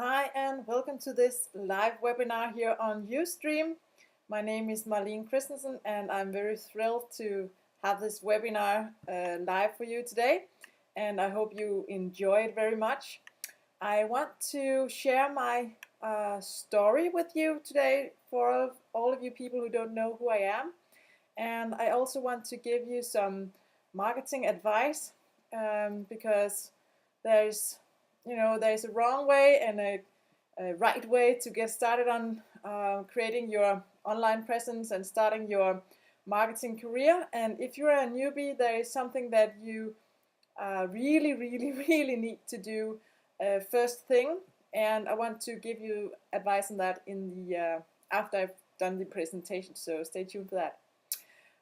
Hi and welcome to this live webinar here on Ustream. My name is Marlene Christensen and I'm very thrilled to have this webinar live for you today, and I hope you enjoy it very much. I want to share my story with you today for all of you people who don't know who I am, and I also want to give you some marketing advice because there's there's a wrong way and a right way to get started on creating your online presence and starting your marketing career. And if you're a newbie, there is something that you really need to do first thing, and I want to give you advice on that in the after I've done the presentation, so stay tuned for that.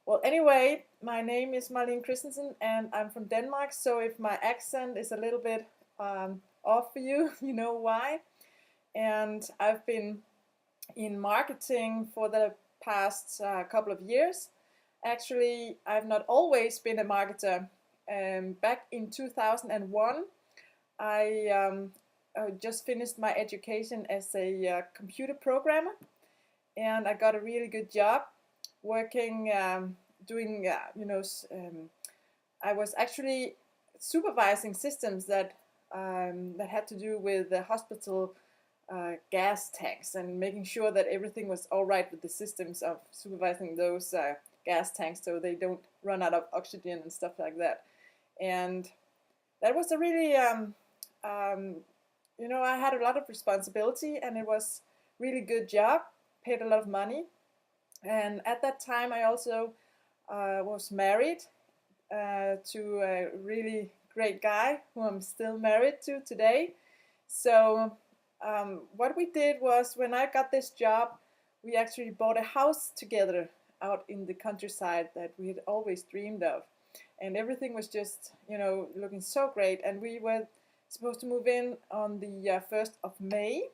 Well, anyway, my name is Marlene Christensen and I'm from Denmark, so if my accent is a little bit off for you, you know why. And I've been in marketing for the past couple of years. Actually, I've not always been a marketer. Back in 2001, I just finished my education as a computer programmer, and I got a really good job working, doing, I was actually supervising systems that had to do with the hospital gas tanks and making sure that everything was all right with the systems of supervising those gas tanks so they don't run out of oxygen and stuff like that. And that was a really, I had a lot of responsibility and it was really good job, paid a lot of money. And at that time I also was married to a really great guy who I'm still married to today. So what we did was, when I got this job, we actually bought a house together out in the countryside that we had always dreamed of. And everything was just, looking so great. And we were supposed to move in on the 1st of May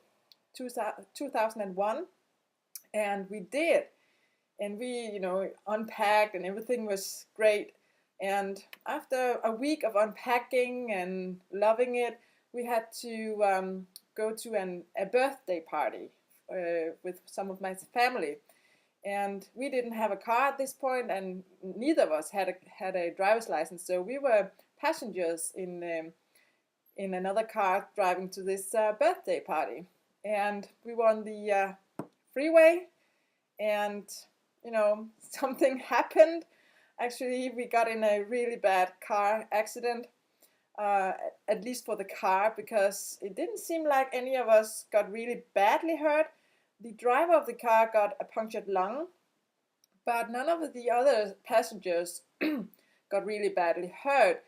2001. And we did. And we, unpacked and everything was great. And after a week of unpacking and loving it, we had to go to a birthday party with some of my family. And we didn't have a car at this point, and neither of us had a driver's license. So we were passengers in another car driving to this birthday party. And we were on the freeway, and something happened. Actually, we got in a really bad car accident, at least for the car, because it didn't seem like any of us got really badly hurt. The driver of the car got a punctured lung, but none of the other passengers got really badly hurt.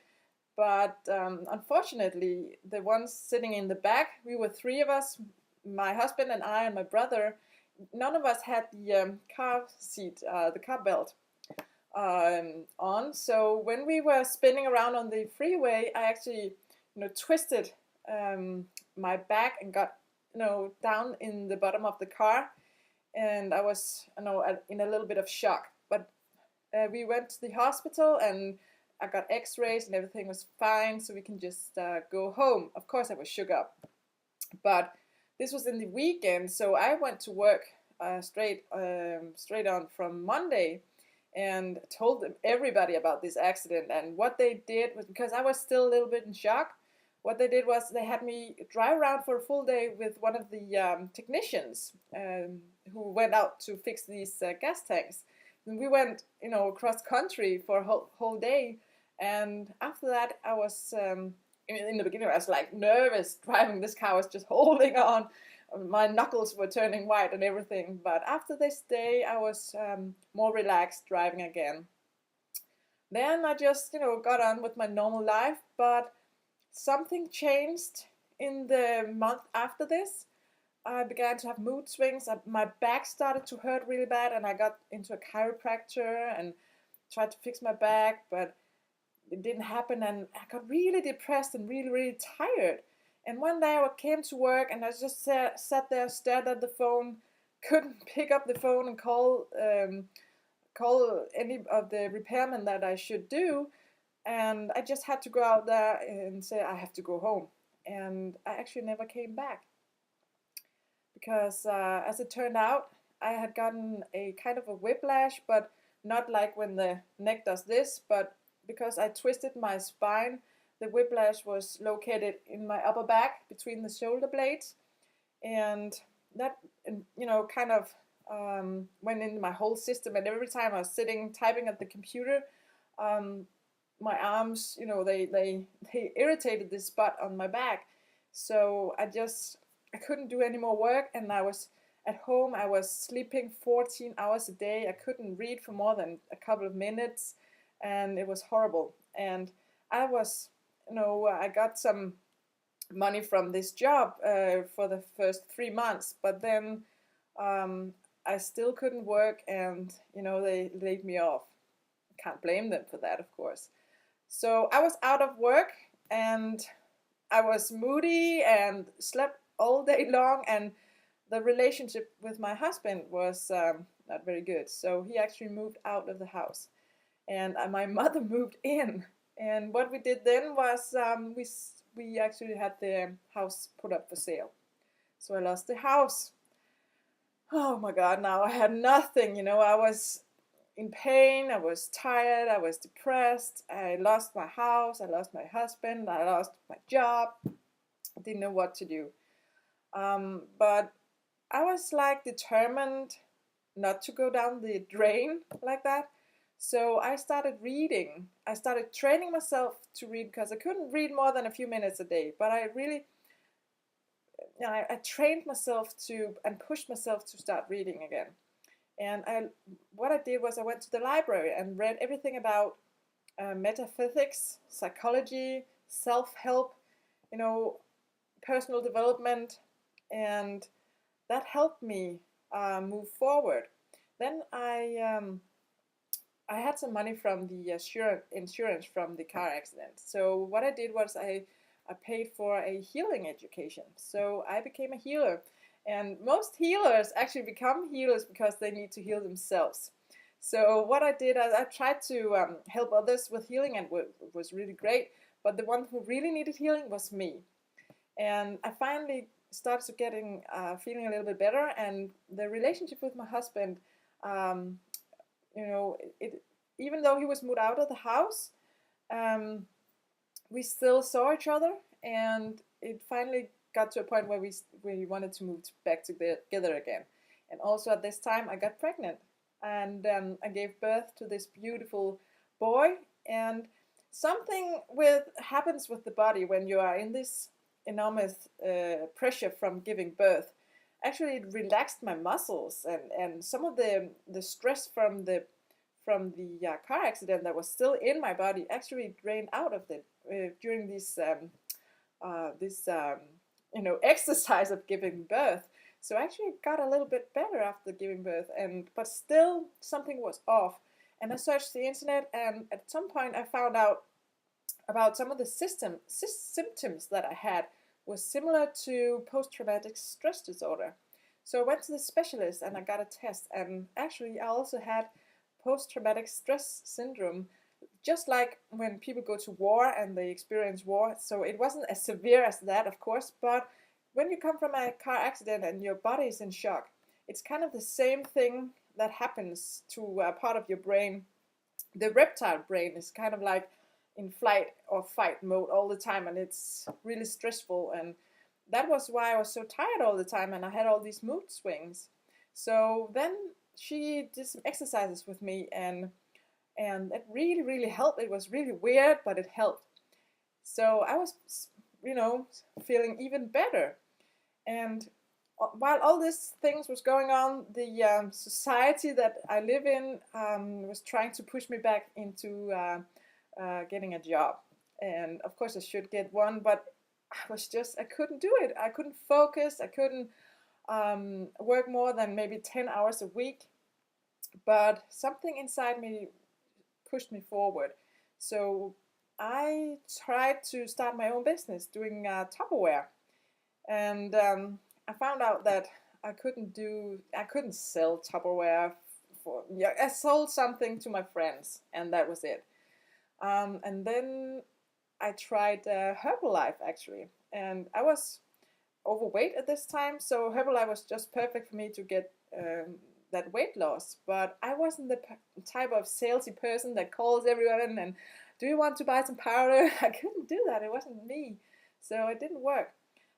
But unfortunately, the ones sitting in the back, we were three of us, my husband and I and my brother, none of us had the car seat, the car belt on. So when we were spinning around on the freeway, I actually, twisted my back and got, down in the bottom of the car, and I was, in a little bit of shock. But we went to the hospital and I got X-rays and everything was fine, so we can just go home. Of course, I was shook up, but this was in the weekend, so I went to work straight on from Monday, and told everybody about this accident. And what they did was, because I was still a little bit in shock, what they did was they had me drive around for a full day with one of the technicians who went out to fix these gas tanks. And we went, across country for a whole day. And after that, I was in the beginning, I was like nervous driving this car. I was just holding on. My knuckles were turning white and everything. But after this day, I was more relaxed driving again. Then I just, got on with my normal life. But something changed in the month after this. I began to have mood swings. My back started to hurt really bad, and I got into a chiropractor and tried to fix my back, but it didn't happen, and I got really depressed and really tired. And one day I came to work and I just sat there, stared at the phone, couldn't pick up the phone and call any of the repairmen that I should do. And I just had to go out there and say I have to go home. And I actually never came back. because as it turned out, I had gotten a kind of a whiplash, but not like when the neck does this, but because I twisted my spine, the whiplash was located in my upper back between the shoulder blades, and that, kind of went into my whole system. And every time I was sitting typing at the computer, um, my arms, they irritated this spot on my back. So I couldn't do any more work, and I was at home. I was sleeping 14 hours a day. I couldn't read for more than a couple of minutes, and it was horrible. And I got some money from this job for the first 3 months, but then I still couldn't work, and they laid me off. Can't blame them for that, of course. So I was out of work, and I was moody and slept all day long, and the relationship with my husband was not very good. So he actually moved out of the house, and my mother moved in. And what we did then was we actually had the house put up for sale. So I lost the house. Oh my God! Now I had nothing. I was in pain. I was tired. I was depressed. I lost my house. I lost my husband. I lost my job. I didn't know what to do. But I was like determined not to go down the drain like that. So I started reading. I started training myself to read because I couldn't read more than a few minutes a day. But I really, I trained myself to and pushed myself to start reading again. And what I did was I went to the library and read everything about metaphysics, psychology, self-help, personal development, and that helped me move forward. Then I had some money from the insurance from the car accident. So what I did was I paid for a healing education. So I became a healer. And most healers actually become healers because they need to heal themselves. So what I did, I tried to help others with healing, and it was really great. But the one who really needed healing was me. And I finally started getting feeling a little bit better. And the relationship with my husband, um, even though he was moved out of the house, we still saw each other, and it finally got to a point where we wanted to move back together again. And also at this time, I got pregnant, and I gave birth to this beautiful boy. And something happens with the body when you are in this enormous pressure from giving birth. Actually, it relaxed my muscles, and some of the stress from the car accident that was still in my body actually drained out of it during this exercise of giving birth. So I actually got a little bit better after giving birth, but still something was off. And I searched the internet, and at some point I found out about some of the symptoms that I had was similar to post-traumatic stress disorder. So I went to the specialist and I got a test, and actually I also had post-traumatic stress syndrome, just like when people go to war and they experience war. So it wasn't as severe as that, of course, but when you come from a car accident and your body is in shock, it's kind of the same thing that happens to a part of your brain. The reptile brain is kind of like in flight or fight mode all the time, and it's really stressful. And that was why I was so tired all the time, and I had all these mood swings. So then she did some exercises with me, and it really, really helped. It was really weird, but it helped. So I was, feeling even better. And while all these things was going on, the society that I live in was trying to push me back into getting a job. And of course I should get one, but I couldn't do it. I couldn't focus. I couldn't work more than maybe 10 hours a week. But something inside me pushed me forward. So I tried to start my own business doing Tupperware. And I found out that I couldn't sell Tupperware I sold something to my friends, and that was it. And then I tried Herbalife actually, and I was overweight at this time, so Herbalife was just perfect for me to get that weight loss. But I wasn't the type of salesy person that calls everyone and, do you want to buy some powder? I couldn't do that. It wasn't me. So it didn't work.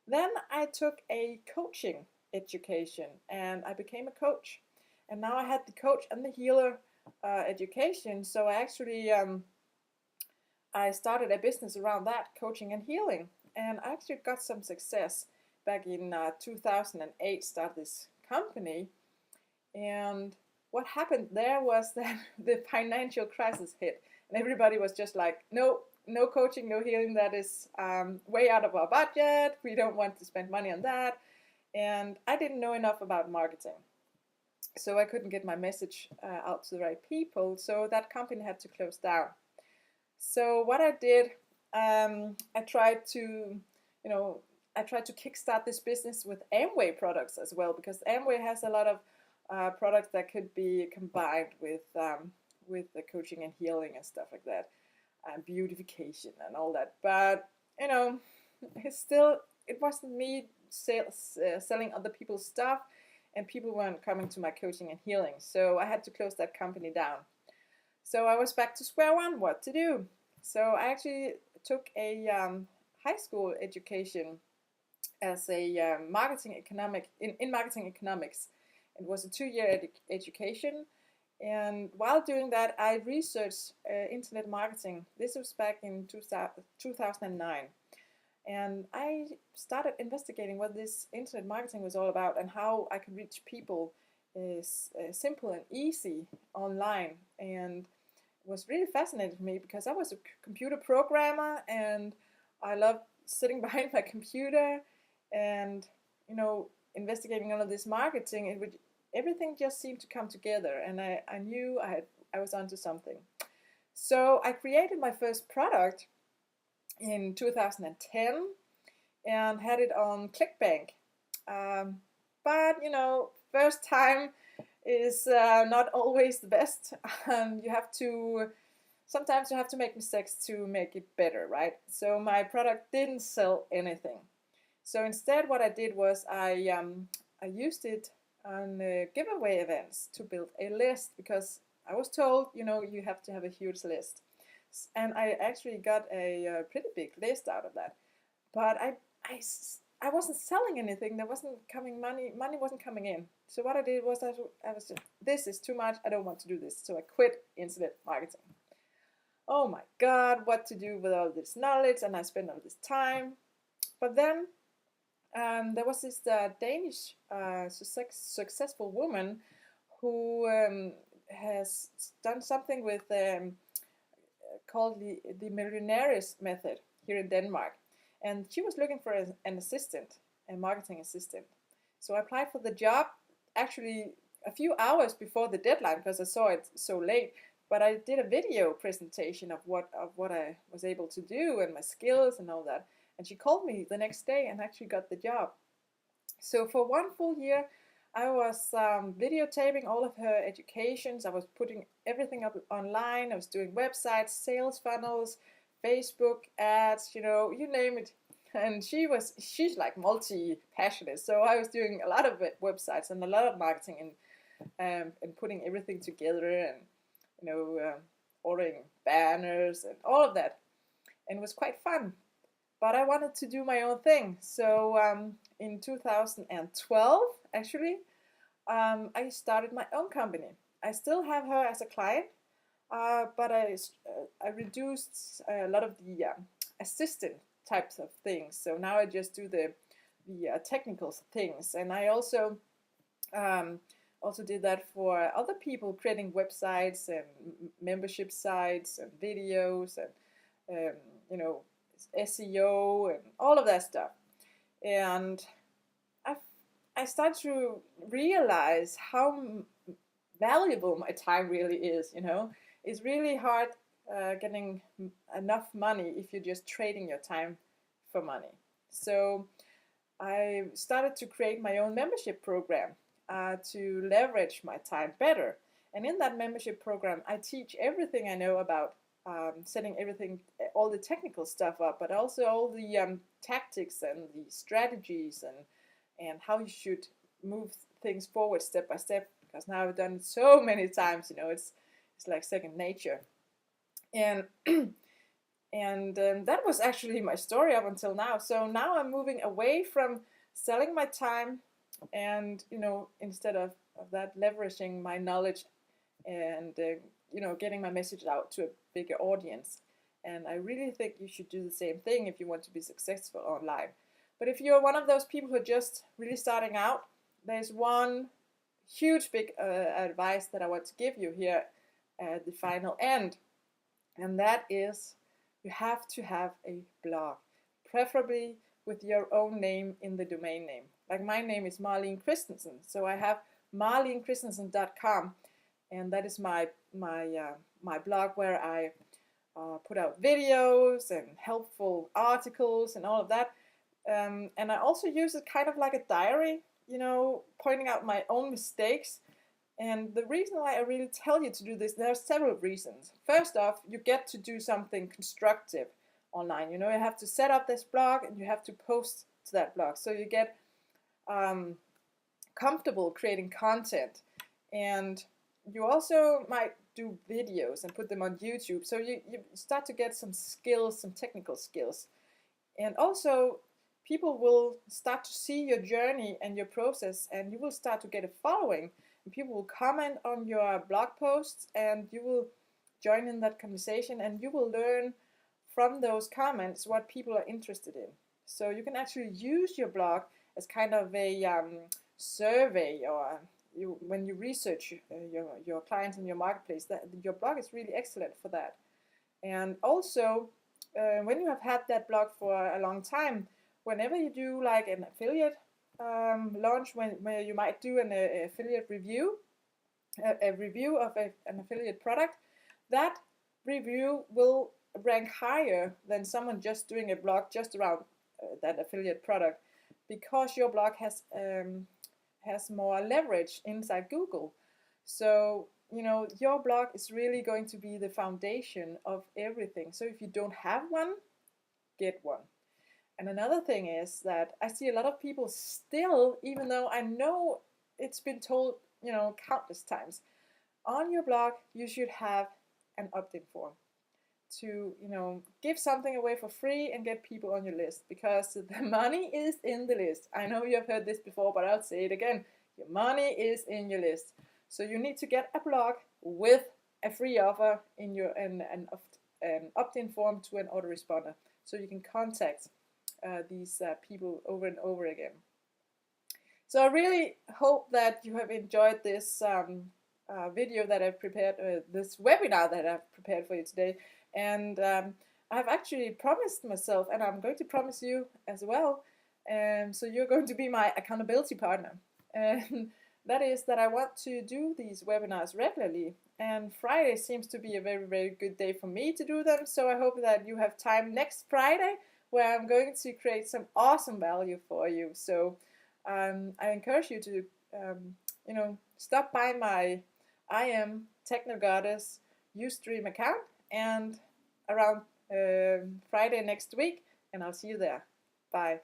Then I took a coaching education and I became a coach. And now I had the coach and the healer education. So I actually I started a business around that, coaching and healing. And I actually got some success back in 2008, started this company. And what happened there was that the financial crisis hit. And everybody was just like, no, no coaching, no healing, that is way out of our budget. We don't want to spend money on that. And I didn't know enough about marketing. So I couldn't get my message out to the right people. So that company had to close down. So what I did, I tried to, I tried to kickstart this business with Amway products as well, because Amway has a lot of products that could be combined with the coaching and healing and stuff like that, and beautification and all that. But it wasn't me selling other people's stuff, and people weren't coming to my coaching and healing. So I had to close that company down. So I was back to square one. What to do? So I actually took a high school education as a marketing economics. It was a 2-year education. And while doing that, I researched internet marketing. This was back in 2009. And I started investigating what this internet marketing was all about and how I could reach people simple and easy online. And it was really fascinating to me because I was a computer programmer and I loved sitting behind my computer and, investigating all of this marketing. Everything just seemed to come together, and I knew I was onto something. So I created my first product in 2010 and had it on ClickBank. But first time is not always the best. Sometimes you have to make mistakes to make it better, right? So my product didn't sell anything. So instead, what I did was I used it on giveaway events to build a list, because I was told, you have to have a huge list. And I actually got a pretty big list out of that. But I wasn't selling anything. There wasn't coming money. Money wasn't coming in. So what I did was I was just, this is too much. I don't want to do this. So I quit internet marketing. Oh my God, what to do with all this knowledge? And I spent all this time. But then there was this Danish successful woman who has done something with called the Millionaires method here in Denmark. And she was looking for an assistant, a marketing assistant. So I applied for the job actually a few hours before the deadline because I saw it so late. But I did a video presentation of what I was able to do and my skills and all that. And she called me the next day and actually got the job. So for 1 full year, I was videotaping all of her educations. I was putting everything up online. I was doing websites, sales funnels, Facebook ads, you name it. And she's like multi-passionate. So I was doing a lot of websites and a lot of marketing and putting everything together and, ordering banners and all of that. And it was quite fun. But I wanted to do my own thing. So in 2012, actually, I started my own company. I still have her as a client, but I reduced a lot of the assistant types of things. So now I just do the technical things. And I also did that for other people, creating websites and membership sites and videos and, SEO and all of that stuff. And I started to realize how valuable my time really is. It's really hard getting enough money if you're just trading your time for money. So I started to create my own membership program to leverage my time better. And in that membership program, I teach everything I know about setting everything, all the technical stuff up, but also all the tactics and the strategies and how you should move things forward step by step. Because now I've done it so many times, it's like second nature. And that was actually my story up until now. So now I'm moving away from selling my time, and instead of that, leveraging my knowledge and getting my message out to a bigger audience. And I really think you should do the same thing if you want to be successful online. But if you're one of those people who are just really starting out, there's one huge big advice that I want to give you here at the final end. And that is, you have to have a blog, preferably with your own name in the domain name. Like my name is Marlene Christensen, so I have marlenechristensen.com, and that is my blog where I put out videos and helpful articles and all of that. And I also use it kind of like a diary, pointing out my own mistakes. And the reason why I really tell you to do this, there are several reasons. First off, you get to do something constructive online. You have to set up this blog and you have to post to that blog. So you get comfortable creating content. And you also might do videos and put them on YouTube. So you start to get some skills, some technical skills. And also, people will start to see your journey and your process, and you will start to get a following. People will comment on your blog posts, and you will join in that conversation, and you will learn from those comments what people are interested in. So you can actually use your blog as kind of a survey, or when you research your clients in your marketplace. That your blog is really excellent for that. And also, when you have had that blog for a long time, whenever you do like an affiliate launch, where you might do an affiliate review, a review of an affiliate product, that review will rank higher than someone just doing a blog just around that affiliate product, because your blog has more leverage inside Google. So your blog is really going to be the foundation of everything. So if you don't have one, get one. And another thing is that I see a lot of people still, even though I know it's been told, countless times, on your blog you should have an opt-in form to, give something away for free and get people on your list, because the money is in the list. I know you have heard this before, but I'll say it again. Your money is in your list. So you need to get a blog with a free offer in your an opt-in form to an autoresponder, so you can contact these people over and over again. So I really hope that you have enjoyed this video that I've prepared, this webinar that I've prepared for you today. And I've actually promised myself, and I'm going to promise you as well, so you're going to be my accountability partner. And that is that I want to do these webinars regularly. And Friday seems to be a very, very good day for me to do them. So I hope that you have time next Friday, where I'm going to create some awesome value for you. So I encourage you to, stop by my I Am Technogoddess Ustream account and around Friday next week, and I'll see you there. Bye.